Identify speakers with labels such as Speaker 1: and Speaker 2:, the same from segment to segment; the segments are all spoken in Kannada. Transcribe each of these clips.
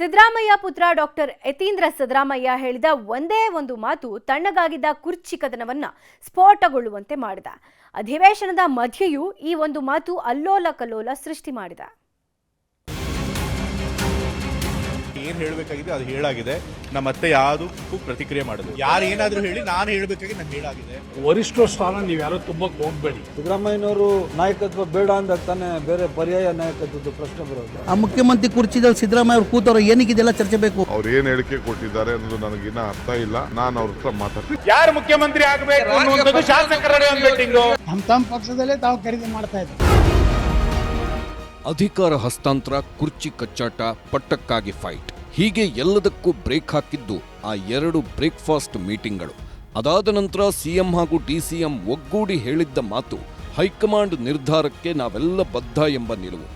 Speaker 1: ಸಿದ್ದರಾಮಯ್ಯ ಪುತ್ರ ಡಾಕ್ಟರ್ ಯತೀಂದ್ರ ಸಿದ್ದರಾಮಯ್ಯ ಹೇಳಿದ ಒಂದೇ ಒಂದು ಮಾತು ತಣ್ಣಗಾಗಿದ್ದ ಕುರ್ಚಿ ಕದನವನ್ನ ಸ್ಫೋಟಗೊಳ್ಳುವಂತೆ ಮಾಡಿದ. ಅಧಿವೇಶನದ ಮಧ್ಯೆಯೂ ಈ ಒಂದು ಮಾತು ಅಲ್ಲೋಲ ಕಲ್ಲೋಲ ಸೃಷ್ಟಿ ಮಾಡಿದ.
Speaker 2: ಏನು ಹೇಳಬೇಕಾಗಿದೆ ಅದು ಹೇಳಾಗಿದೆ. ನಮ್ಮ ಮತ್ತೆ ಯಾವುದಕ್ಕೂ ಪ್ರತಿಕ್ರಿಯೆ ಮಾಡೋದು. ಯಾರು ಏನಾದರೂ ಹೇಳಿ ನಾನು ಹೇಳಬೇಕಾಗಿ ನಾನು ಹೇಳಾಗಿದೆ.
Speaker 3: ವರಿಷ್ಠ ಸ್ಥಾನ ನೀವು ಯಾರೋ ತುಂಬಕ್ಕೆ ಹೋಗಬೇಡಿ.
Speaker 4: ಸಿದ್ದರಾಮಯ್ಯನವರು ನಾಯಕತ್ವ ಬೇಡ ಅಂದಾಗ ತಾನೇ ಬೇರೆ ಪರ್ಯಾಯ ನಾಯಕತ್ವದ ಪ್ರಶ್ನೆ ಬರೋದು.
Speaker 5: ಆ ಮುಖ್ಯಮಂತ್ರಿ ಕುರ್ಚಿದಲ್ಲಿ ಸಿದ್ದರಾಮಯ್ಯ ಅವರು ಕೂತವ್ರು ಏನಕ್ಕೆ ಇದೆಲ್ಲ ಚರ್ಚೆ ಬೇಕು?
Speaker 6: ಅವ್ರು ಏನ್ ಹೇಳಿಕೆ ಕೊಟ್ಟಿದ್ದಾರೆ ಅನ್ನೋದು ನನಗಿನ್ನ ಅರ್ಥ ಇಲ್ಲ. ನಾನು ಅವ್ರ ಹತ್ರ ಮಾತಾಡ್ತೀನಿ.
Speaker 2: ಯಾರು ಮುಖ್ಯಮಂತ್ರಿ ಆಗಬೇಕು ಅನ್ನೋದು ಶಾಸಕರ ಮೀಟಿಂಗ್
Speaker 3: ತಮ್ಮ ಪಕ್ಷದಲ್ಲೇ ತಾವು ಖರೀದಿ ಮಾಡ್ತಾ ಇದ್ದಾರೆ.
Speaker 7: ಅಧಿಕಾರ ಹಸ್ತಾಂತರ, ಕುರ್ಚಿ ಕಚ್ಚಾಟ, ಪಟ್ಟಕ್ಕಾಗಿ ಫೈಟ್, ಹೀಗೆ ಎಲ್ಲದಕ್ಕೂ ಬ್ರೇಕ್ ಹಾಕಿದ್ದು ಆ ಎರಡು ಬ್ರೇಕ್ಫಾಸ್ಟ್ ಮೀಟಿಂಗ್ಗಳು. ಅದಾದ ನಂತರ ಸಿಎಂ ಹಾಗೂ ಡಿಸಿಎಂ ಒಗ್ಗೂಡಿ ಹೇಳಿದ್ದ ಮಾತು ಹೈಕಮಾಂಡ್ ನಿರ್ಧಾರಕ್ಕೆ ನಾವೆಲ್ಲ ಬದ್ಧ ಎಂಬ ನಿಲುವು.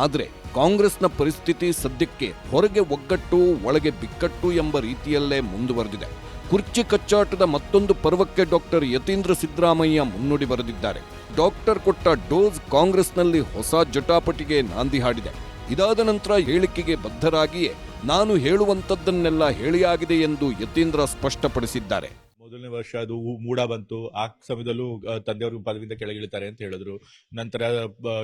Speaker 7: ಆದರೆ ಕಾಂಗ್ರೆಸ್ನ ಪರಿಸ್ಥಿತಿ ಸದ್ಯಕ್ಕೆ ಹೊರಗೆ ಒಗ್ಗಟ್ಟು ಒಳಗೆ ಬಿಕ್ಕಟ್ಟು ಎಂಬ ರೀತಿಯಲ್ಲೇ ಮುಂದುವರೆದಿದೆ. ಕುರ್ಚಿ ಕಚ್ಚಾಟದ ಮತ್ತೊಂದು ಪರ್ವಕ್ಕೆ ಡಾಕ್ಟರ್ ಯತೀಂದ್ರ ಸಿದ್ದರಾಮಯ್ಯ ಮುನ್ನುಡಿ ಬರೆದಿದ್ದಾರೆ. ಡಾಕ್ಟರ್ ಕೊಟ್ಟ ಡೋಸ್ ಕಾಂಗ್ರೆಸ್ನಲ್ಲಿ ಹೊಸ ಜಟಾಪಟಿಗೆ ನಾಂದಿ ಹಾಡಿದೆ. ಇದಾದ ನಂತರ ಹೇಳಿಕೆಗೆ ಬದ್ಧರಾಗಿಯೇ ನಾನು ಹೇಳುವಂಥದ್ದನ್ನೆಲ್ಲ ಹೇಳಿಯಾಗಿದೆ ಎಂದು ಯತೀಂದ್ರ ಸ್ಪಷ್ಟಪಡಿಸಿದ್ದಾರೆ.
Speaker 2: ಮೊದಲನೇ ವರ್ಷ ಅದು ಮೂಡ ಬಂತು. ಆ ಸಮಯದಲ್ಲೂ ತಂದೆಯವರು ಪದವಿಯಿಂದ ಕೆಳಗಿಳಿತಾರೆ ಅಂತ ಹೇಳಿದ್ರು. ನಂತರ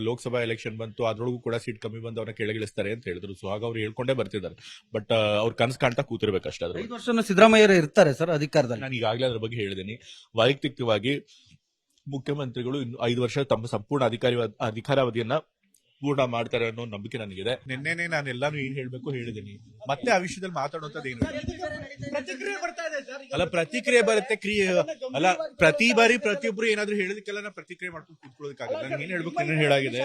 Speaker 2: ಲೋಕಸಭಾ ಎಲೆಕ್ಷನ್ ಬಂತು, ಅದ್ರೊಳಗೂ ಕೂಡ ಸೀಟ್ ಕಮ್ಮಿ ಬಂದು ಅವ್ರನ್ನ ಕೆಳಗಿಳಿಸ್ತಾರೆ ಅಂತ ಹೇಳಿದ್ರು. ಸೊ ಆಗ ಅವ್ರು ಹೇಳ್ಕೊಂಡೇ ಬರ್ತಿದ್ದಾರೆ. ಬಟ್ ಅವ್ರು ಕನಸು ಕಾಣ್ತಾ ಕೂತಿರ್ಬೇಕಷ್ಟೇ.
Speaker 4: 5 ವರ್ಷ ಸಿದ್ದರಾಮಯ್ಯ ಇರ್ತಾರೆ ಸರ್ ಅಧಿಕಾರದಲ್ಲಿ.
Speaker 2: ನಾನು ಈಗಾಗಲೇ ಅದ್ರ ಬಗ್ಗೆ ಹೇಳಿದ್ದೀನಿ. ವೈಯಕ್ತಿಕವಾಗಿ ಮುಖ್ಯಮಂತ್ರಿಗಳು ಇನ್ನು 5 ವರ್ಷ ತಮ್ಮ ಸಂಪೂರ್ಣ ಅಧಿಕಾರಾವಧಿಯನ್ನ ಪೂರ್ಣ ಮಾಡ್ತಾರೆ ಅನ್ನೋ ನಂಬಿಕೆ ನನಗಿದೆ. ನಿನ್ನೆನೆ ನಾನು ಎಲ್ಲಾನು ಏನ್ ಹೇಳ್ಬೇಕು ಹೇಳಿದ್ದೀನಿ. ಮತ್ತೆ ಆ ವಿಷಯದಲ್ಲಿ ಮಾತಾಡುವಂತದ್ದೇನು ಅಲ್ಲ, ಪ್ರತಿಕ್ರಿಯೆ ಬರುತ್ತೆ. ಅಲ್ಲ, ಪ್ರತಿ ಬಾರಿ ಪ್ರತಿಯೊಬ್ರು ಏನಾದ್ರು ಹೇಳೋದಕ್ಕೆಲ್ಲ ನಾನು ಪ್ರತಿಕ್ರಿಯೆ ಮಾಡ್ಕೊಂಡು ಕೂತ್ಕೊಳ್ಳೋದಕ್ಕಾಗಲ್ಲ. ನಾನು ಏನ್ ಹೇಳ್ಬೇಕು ಏನೇನು ಹೇಳಾಗಿದೆ.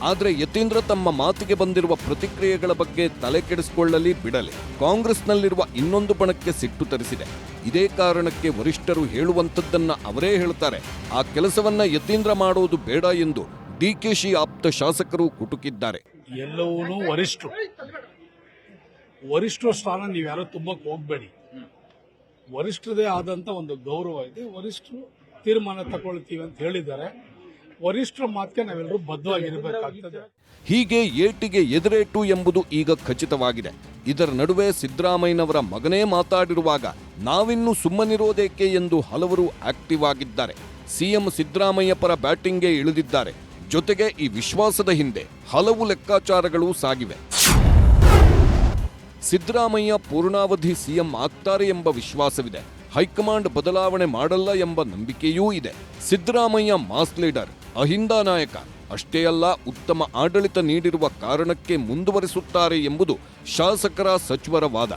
Speaker 7: ಆದರೆ ಯತೀಂದ್ರ ತಮ್ಮ ಮಾತಿಗೆ ಬಂದಿರುವ ಪ್ರತಿಕ್ರಿಯೆಗಳ ಬಗ್ಗೆ ತಲೆ ಕೆಡಿಸಿಕೊಳ್ಳಲಿ ಬಿಡಲಿ, ಕಾಂಗ್ರೆಸ್ನಲ್ಲಿರುವ ಇನ್ನೊಂದು ಬಣಕ್ಕೆ ಸಿಟ್ಟು ತರಿಸಿದೆ. ಇದೇ ಕಾರಣಕ್ಕೆ ವರಿಷ್ಠರು ಹೇಳುವಂಥದ್ದನ್ನ ಅವರೇ ಹೇಳ್ತಾರೆ. ಆ ಕೆಲಸವನ್ನ ಯತೀಂದ್ರ ಮಾಡೋದು ಬೇಡ ಎಂದು ಡಿಕೆಶಿ ಆಪ್ತ ಶಾಸಕರು ಕುಟುಕಿದ್ದಾರೆ.
Speaker 3: ಎಲ್ಲವೂ ವರಿಷ್ಠ ಸ್ಥಾನ ನೀವು ಯಾರೋ ತುಂಬಕ್ಕೆ ಹೋಗಬೇಡಿ. ವರಿಷ್ಠರದೇ ಆದಂತ ಒಂದು ಗೌರವ ಇದೆ. ವರಿಷ್ಠರು ತೀರ್ಮಾನ ತಗೊಳ್ತೀವಿ ಅಂತ ಹೇಳಿದ್ದಾರೆ. ವರಿಷ್ಠರ ಮಾತಿಗೆ ನಾವೆಲ್ಲರೂ ಬದ್ಧವಾಗಿರಬೇಕಾಗ್ತದೆ.
Speaker 7: ಹೀಗೆ ಏಟಿಗೆ ಎದುರೇಟು ಎಂಬುದು ಈಗ ಖಚಿತವಾಗಿದೆ. ಇದರ ನಡುವೆ ಸಿದ್ದರಾಮಯ್ಯನವರ ಮಗನೇ ಮಾತಾಡಿರುವಾಗ ನಾವಿನ್ನೂ ಸುಮ್ಮನಿರೋದೇಕೆ ಎಂದು ಹಲವರು ಆಕ್ಟಿವ್ ಆಗಿದ್ದಾರೆ. ಸಿಎಂ ಸಿದ್ದರಾಮಯ್ಯ ಪರ ಬ್ಯಾಟಿಂಗ್ಗೆ ಇಳಿದಿದ್ದಾರೆ. ಜೊತೆಗೆ ಈ ವಿಶ್ವಾಸದ ಹಿಂದೆ ಹಲವು ಲೆಕ್ಕಾಚಾರಗಳು ಸಾಗಿವೆ. ಸಿದ್ದರಾಮಯ್ಯ ಪೂರ್ಣಾವಧಿ ಸಿಎಂ ಆಗ್ತಾರೆ ಎಂಬ ವಿಶ್ವಾಸವಿದೆ. ಹೈಕಮಾಂಡ್ ಬದಲಾವಣೆ ಮಾಡಲ್ಲ ಎಂಬ ನಂಬಿಕೆಯೂ ಇದೆ. ಸಿದ್ದರಾಮಯ್ಯ ಮಾಸ್ ಲೀಡರ್, ಅಹಿಂದ ನಾಯಕ. ಅಷ್ಟೇ ಅಲ್ಲ, ಉತ್ತಮ ಆಡಳಿತ ನೀಡಿರುವ ಕಾರಣಕ್ಕೆ ಮುಂದುವರಿಸುತ್ತಾರೆ ಎಂಬುದು ಶಾಸಕರ ಸಚಿವರ ವಾದ.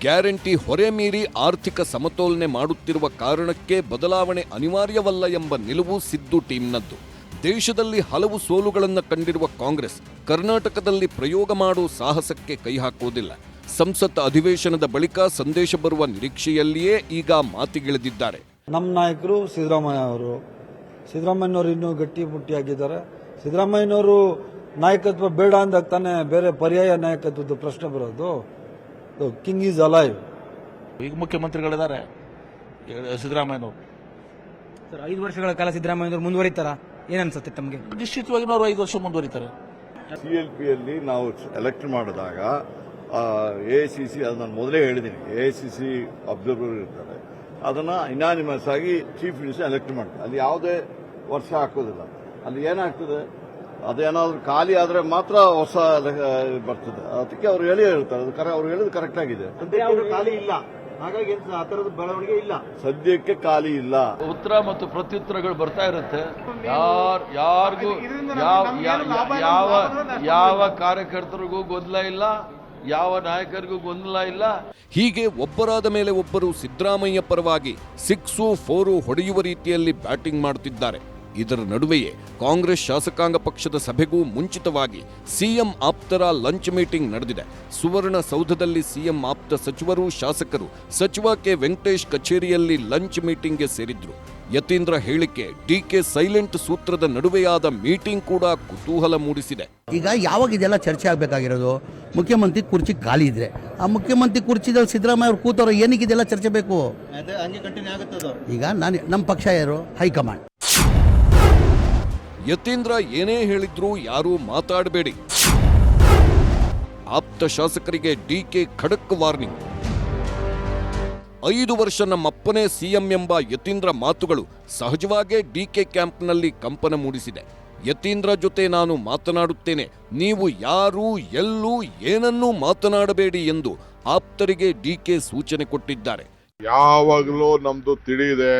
Speaker 7: ಗ್ಯಾರಂಟಿ ಹೊರೆ ಮೀರಿ ಆರ್ಥಿಕ ಸಮತೋಲನೆ ಮಾಡುತ್ತಿರುವ ಕಾರಣಕ್ಕೆ ಬದಲಾವಣೆ ಅನಿವಾರ್ಯವಲ್ಲ ಎಂಬ ನಿಲುವು ಸಿದ್ದು ಟೀಮ್ನದ್ದು. ದೇಶದಲ್ಲಿ ಹಲವು ಸೋಲುಗಳನ್ನು ಕಂಡಿರುವ ಕಾಂಗ್ರೆಸ್ ಕರ್ನಾಟಕದಲ್ಲಿ ಪ್ರಯೋಗ ಮಾಡುವ ಸಾಹಸಕ್ಕೆ ಕೈ ಹಾಕುವುದಿಲ್ಲ. ಸಂಸತ್ ಅಧಿವೇಶನದ ಬಳಿಕ ಸಂದೇಶ ಬರುವ ನಿರೀಕ್ಷೆಯಲ್ಲಿಯೇ ಈಗ ಮಾತಿಗಿಳಿದಿದ್ದಾರೆ.
Speaker 4: ನಮ್ಮ ನಾಯಕರು ಸಿದ್ದರಾಮಯ್ಯನವರು ಇನ್ನೂ ಗಟ್ಟಿ ಮುಟ್ಟಿಯಾಗಿದ್ದಾರೆ. ಸಿದ್ದರಾಮಯ್ಯನವರು ನಾಯಕತ್ವ ಬೇಡ ಅಂದಾಗ ತಾನೇ ಬೇರೆ ಪರ್ಯಾಯ ನಾಯಕತ್ವದ ಪ್ರಶ್ನೆ ಬರೋದು. King is alive.
Speaker 8: ಈಗ ಮುಖ್ಯಮಂತ್ರಿಗಳಿದ್ದಾರೆ ಸಿದ್ದರಾಮಯ್ಯನವರು.
Speaker 9: 5 ವರ್ಷಗಳ ಕಾಲ ಸಿದ್ದರಾಮಯ್ಯನವರು ಮುಂದುವರಿತಾರ ಏನನ್ಸುತ್ತೆ ತಮಗೆ?
Speaker 8: ನಿಶ್ಚಿತವಾಗಿ ಅವರು 5 ವರ್ಷ ಮುಂದುವರಿತಾರೆ.
Speaker 10: CLPಯಲ್ಲಿ ನಾವು ಎಲೆಕ್ಟ್ ಮಾಡಿದಾಗ AICC, ಅದು ನಾನು ಮೊದಲೇ ಹೇಳಿದ್ದೀನಿ, AICC ಅಬ್ಸರ್ವರ್ ಇರ್ತಾರೆ. ಅದನ್ನ ಇನಾನಿಮಸ್ ಆಗಿ ಚೀಫ್ ಮಿನಿಸ್ಟರ್ ಎಲೆಕ್ಟ್ ಮಾಡ್ತಾರೆ. ಅಲ್ಲಿ ಯಾವುದೇ ವರ್ಷ ಹಾಕೋದಿಲ್ಲ. ಅಲ್ಲಿ ಏನಾಗ್ತದೆ, ಅದೇನಾದ್ರೂ ಖಾಲಿ ಆದ್ರೆ ಮಾತ್ರ ಹೊಸ ಬರ್ತದೆ. ಅದಕ್ಕೆ ಅವ್ರು ಹೇಳ್ತಾರೆ, ಅವ್ರು ಹೇಳಿದ್ ಕರೆಕ್ಟ್ ಆಗಿದೆ. ಖಾಲಿ ಇಲ್ಲ, ಹಾಗಾಗಿ ಆ ತರದ ಬೆಳವಣಿಗೆ ಇಲ್ಲ. ಸದ್ಯಕ್ಕೆ ಖಾಲಿ ಇಲ್ಲ.
Speaker 8: ಉತ್ತರ ಮತ್ತು ಪ್ರತ್ಯುತ್ತರಗಳು ಬರ್ತಾ ಇರುತ್ತೆ. ಯಾರಿಗೂ ಯಾವ ಕಾರ್ಯಕರ್ತರಿಗೂ ಗೊಂದಲ ಇಲ್ಲ, ಯಾವ ನಾಯಕರಿಗೂ ಗೊಂದಲ ಇಲ್ಲ.
Speaker 7: ಹೀಗೆ ಒಬ್ಬರಾದ ಮೇಲೆ ಒಬ್ಬರು ಸಿದ್ದರಾಮಯ್ಯ ಪರವಾಗಿ 6, 4 ಹೊಡೆಯುವ ರೀತಿಯಲ್ಲಿ ಬ್ಯಾಟಿಂಗ್ ಮಾಡುತ್ತಿದ್ದಾರೆ. ಇದರ ನಡುವೆಯೇ ಕಾಂಗ್ರೆಸ್ ಶಾಸಕಾಂಗ ಪಕ್ಷದ ಸಭೆಗೂ ಮುಂಚಿತವಾಗಿ ಸಿಎಂ ಆಪ್ತರ ಲಂಚ್ ಮೀಟಿಂಗ್ ನಡೆದಿದೆ. ಸುವರ್ಣಸೌಧದಲ್ಲಿ ಸಿಎಂ ಆಪ್ತ ಸಚಿವರು, ಶಾಸಕರು, ಸಚಿವ ಕೆ ವೆಂಕಟೇಶ್ ಕಚೇರಿಯಲ್ಲಿ ಲಂಚ್ ಮೀಟಿಂಗ್ಗೆ ಸೇರಿದ್ರು. ಯತೀಂದ್ರ ಹೇಳಿಕೆ, ಡಿಕೆ ಸೈಲೆಂಟ್ ಸೂತ್ರದ ನಡುವೆಯಾದ ಮೀಟಿಂಗ್ ಕೂಡ ಕುತೂಹಲ ಮೂಡಿಸಿದೆ.
Speaker 5: ಈಗ ಯಾವಾಗ ಇದೆಲ್ಲ ಚರ್ಚೆ ಆಗಬೇಕಾಗಿರೋದು? ಮುಖ್ಯಮಂತ್ರಿ ಕುರ್ಚಿ ಖಾಲಿ ಇದ್ರೆ ಆ ಮುಖ್ಯಮಂತ್ರಿ ಕುರ್ಚಿದಲ್ಲಿ ಸಿದ್ದರಾಮಯ್ಯ ಅವರು ಕೂತವ್ರು ಏನಕ್ಕೆ ಇದೆಲ್ಲ ಚರ್ಚೆ ಬೇಕು? ಈಗ ನಮ್ಮ ಪಕ್ಷ ಯಾರು? ಹೈಕಮಾಂಡ್.
Speaker 7: ಯತೀಂದ್ರ ಏನೇ ಹೇಳಿದ್ರೂ ಯಾರೂ ಮಾತಾಡಬೇಡಿ. ಆಪ್ತ ಶಾಸಕರಿಗೆ ಡಿಕೆ ಖಡಕ್ ವಾರ್ನಿಂಗ್. 5 ವರ್ಷ ನಮ್ಮಪ್ಪನೇ ಸಿಎಂ ಎಂಬ ಯತೀಂದ್ರ ಮಾತುಗಳು ಸಹಜವಾಗೇ ಡಿಕೆ ಕ್ಯಾಂಪ್ನಲ್ಲಿ ಕಂಪನ ಮೂಡಿಸಿದೆ. ಯತೀಂದ್ರ ಜೊತೆ ನಾನು ಮಾತನಾಡುತ್ತೇನೆ, ನೀವು ಯಾರೂ ಎಲ್ಲೂ ಏನನ್ನೂ ಮಾತನಾಡಬೇಡಿ ಎಂದು ಆಪ್ತರಿಗೆ ಡಿಕೆ ಸೂಚನೆ ಕೊಟ್ಟಿದ್ದಾರೆ.
Speaker 6: ಯಾವಾಗಲೂ ನಮ್ದು ತಿಳಿಇದೆ,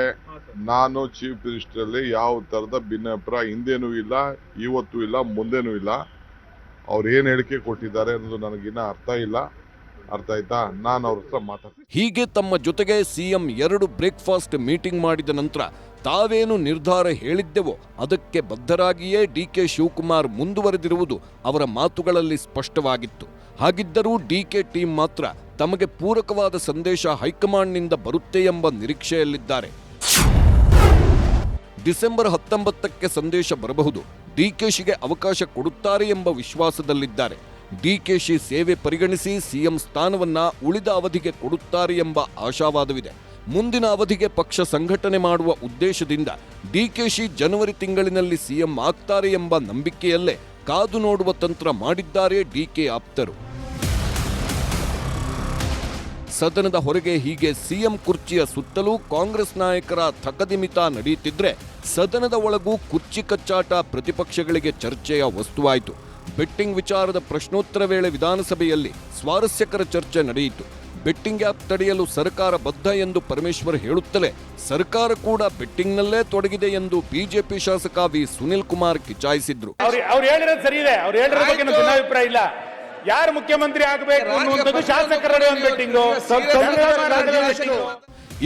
Speaker 6: ನಾನು ಚೀಫ್ ಮಿನಿಸ್ಟರ್ ಅಲ್ಲಿ ಯಾವ ತರದ ಭಿನ್ನಾಭಿಪ್ರಾಯ ಹಿಂದೇನೂ ಇಲ್ಲ, ಇವತ್ತೂ ಇಲ್ಲ, ಮುಂದೇನೂ ಇಲ್ಲ. ಅವ್ರು ಏನ್ ಹೇಳಿಕೆ ಕೊಟ್ಟಿದ್ದಾರೆ ಅನ್ನೋದು ನನಗಿನ್ನ ಅರ್ಥ ಇಲ್ಲ. ಅರ್ಥ ಆಯ್ತಾ? ನಾನು ಅವ್ರ ಹತ್ರ ಮಾತಾಡ್ತೀನಿ.
Speaker 7: ಹೀಗೆ ತಮ್ಮ ಜೊತೆಗೆ ಸಿಎಂ 2 ಬ್ರೇಕ್ಫಾಸ್ಟ್ ಮೀಟಿಂಗ್ ಮಾಡಿದ ನಂತರ ತಾವೇನು ನಿರ್ಧಾರ ಹೇಳಿದ್ದೆವೋ ಅದಕ್ಕೆ ಬದ್ಧರಾಗಿಯೇ ಡಿಕೆ ಶಿವಕುಮಾರ್ ಮುಂದುವರೆದಿರುವುದು ಅವರ ಮಾತುಗಳಲ್ಲಿ ಸ್ಪಷ್ಟವಾಗಿತ್ತು. ಹಾಗಿದ್ದರೂ ಡಿಕೆ ಟೀಮ್ ಮಾತ್ರ ತಮಗೆ ಪೂರಕವಾದ ಸಂದೇಶ ಹೈಕಮಾಂಡ್ನಿಂದ ಬರುತ್ತೆ ಎಂಬ ನಿರೀಕ್ಷೆಯಲ್ಲಿದ್ದಾರೆ. ಡಿಸೆಂಬರ್ 19ಕ್ಕೆ ಸಂದೇಶ ಬರಬಹುದು, ಡಿಕೆಶಿಗೆ ಅವಕಾಶ ಕೊಡುತ್ತಾರೆ ಎಂಬ ವಿಶ್ವಾಸದಲ್ಲಿದ್ದಾರೆ. ಡಿಕೆಶಿ ಸೇವೆ ಪರಿಗಣಿಸಿ ಸಿಎಂ ಸ್ಥಾನವನ್ನ ಉಳಿದ ಅವಧಿಗೆ ಕೊಡುತ್ತಾರೆ ಎಂಬ ಆಶಾವಾದವಿದೆ. ಮುಂದಿನ ಅವಧಿಗೆ ಪಕ್ಷ ಸಂಘಟನೆ ಮಾಡುವ ಉದ್ದೇಶದಿಂದ ಡಿಕೆಶಿ ಜನವರಿ ತಿಂಗಳಿನಲ್ಲಿ ಸಿಎಂ ಆಗ್ತಾರೆ ಎಂಬ ನಂಬಿಕೆಯಲ್ಲೇ ಕಾದು ನೋಡುವ ತಂತ್ರ ಮಾಡಿದ್ದಾರೆ ಡಿಕೆ ಆಪ್ತರು. ಸದನದ ಹೊರಗೆ ಹೀಗೆ ಸಿಎಂ ಕುರ್ಚಿಯ ಸುತ್ತಲೂ ಕಾಂಗ್ರೆಸ್ ನಾಯಕರ ಥಕದಿಮಿತ ನಡೆಯುತ್ತಿದ್ರೆ, ಸದನದ ಒಳಗೂ ಕುರ್ಚಿ ಕಚ್ಚಾಟ ಪ್ರತಿಪಕ್ಷಗಳಿಗೆ ಚರ್ಚೆಯ ವಸ್ತುವಾಯಿತು. ಬೆಟ್ಟಿಂಗ್ ವಿಚಾರದ ಪ್ರಶ್ನೋತ್ತರ ವೇಳೆ ವಿಧಾನಸಭೆಯಲ್ಲಿ ಸ್ವಾರಸ್ಯಕರ ಚರ್ಚೆ ನಡೆಯಿತು. ಬೆಟ್ಟಿಂಗ್ ಆ್ಯಪ್ ತಡೆಯಲು ಸರ್ಕಾರ ಬದ್ಧ ಎಂದು ಪರಮೇಶ್ವರ್ ಹೇಳುತ್ತಲೇ ಸರ್ಕಾರ ಕೂಡ ಬೆಟ್ಟಿಂಗ್ನಲ್ಲೇ ತೊಡಗಿದೆ ಎಂದು ಬಿಜೆಪಿ ಶಾಸಕ ವಿ ಸುನಿಲ್ ಕುಮಾರ್ ಕಿಚಾಯಿಸಿದ್ರು.
Speaker 11: ಅವ್ರು ಹೇಳಿರೋದು ಸರಿ ಇದೆ, ಅವ್ರು ಹೇಳಿರೋ ಬಗ್ಗೆ ನಮ್ಮ ಭಿನ್ನಾಭಿಪ್ರಾಯ ಇಲ್ಲ. ಯಾರು ಮುಖ್ಯಮಂತ್ರಿ ಆಗಬೇಕು ಅನ್ನುವಂಥದ್ದು ಶಾಸಕರ ಬೆಟ್ಟಿಂಗು.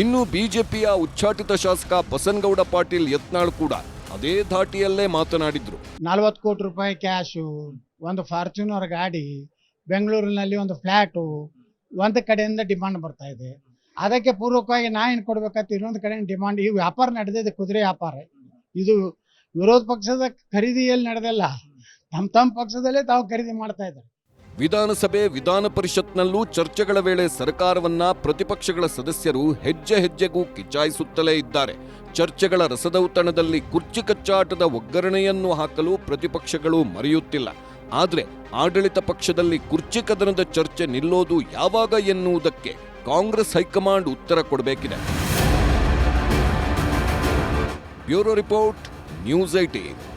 Speaker 7: ಇನ್ನು ಬಿಜೆಪಿಯ ಉಚ್ಚಾಟಿತ ಶಾಸಕ ಬಸನಗೌಡ ಪಾಟೀಲ್ ಯತ್ನಾಳ್ ಕೂಡ ಅದೇ ಧಾಟಿಯಲ್ಲೇ ಮಾತನಾಡಿದ್ರು.
Speaker 3: 40 ಕೋಟಿ ರೂಪಾಯಿ ಕ್ಯಾಶು, ಒಂದು ಫಾರ್ಚುನರ್ ಗಾಡಿ, ಬೆಂಗಳೂರಿನಲ್ಲಿ ಒಂದು ಫ್ಲಾಟು ಒಂದು ಕಡೆಯಿಂದ ಡಿಮಾಂಡ್ ಬರ್ತಾ ಇದೆ. ಅದಕ್ಕೆ ಪೂರ್ವಕವಾಗಿ ನಾ ಏನು ಕೊಡ್ಬೇಕಂತ ಇನ್ನೊಂದು ಕಡೆ ಡಿಮಾಂಡ್. ಈ ವ್ಯಾಪಾರ ನಡೆದಿದೆ, ಕುದುರೆ ವ್ಯಾಪಾರ. ಇದು ವಿರೋಧ ಪಕ್ಷದ ಖರೀದಿಯಲ್ಲಿ ನಡೆದಿಲ್ಲ, ತಮ್ಮ ಪಕ್ಷದಲ್ಲೇ ತಾವು ಖರೀದಿ ಮಾಡ್ತಾ ಇದ್ದಾರೆ.
Speaker 7: ವಿಧಾನಸಭೆ ವಿಧಾನ ಪರಿಷತ್ನಲ್ಲೂ ಚರ್ಚೆಗಳ ವೇಳೆ ಸರ್ಕಾರವನ್ನ ಪ್ರತಿಪಕ್ಷಗಳ ಸದಸ್ಯರು ಹೆಜ್ಜೆ ಹೆಜ್ಜೆಗೂ ಕಿಚಾಯಿಸುತ್ತಲೇ ಇದ್ದಾರೆ. ಚರ್ಚೆಗಳ ರಸದೌತಣದಲ್ಲಿ ಕುರ್ಚಿ ಕಚ್ಚಾಟದ ಒಗ್ಗರಣೆಯನ್ನು ಹಾಕಲು ಪ್ರತಿಪಕ್ಷಗಳು ಮರೆಯುತ್ತಿಲ್ಲ. ಆದರೆ ಆಡಳಿತ ಪಕ್ಷದಲ್ಲಿ ಕುರ್ಚಿ ಕದನದ ಚರ್ಚೆ ನಿಲ್ಲೋದು ಯಾವಾಗ ಎನ್ನುವುದಕ್ಕೆ ಕಾಂಗ್ರೆಸ್ ಹೈಕಮಾಂಡ್ ಉತ್ತರ ಕೊಡಬೇಕಿದೆ. Bureau report, news 18.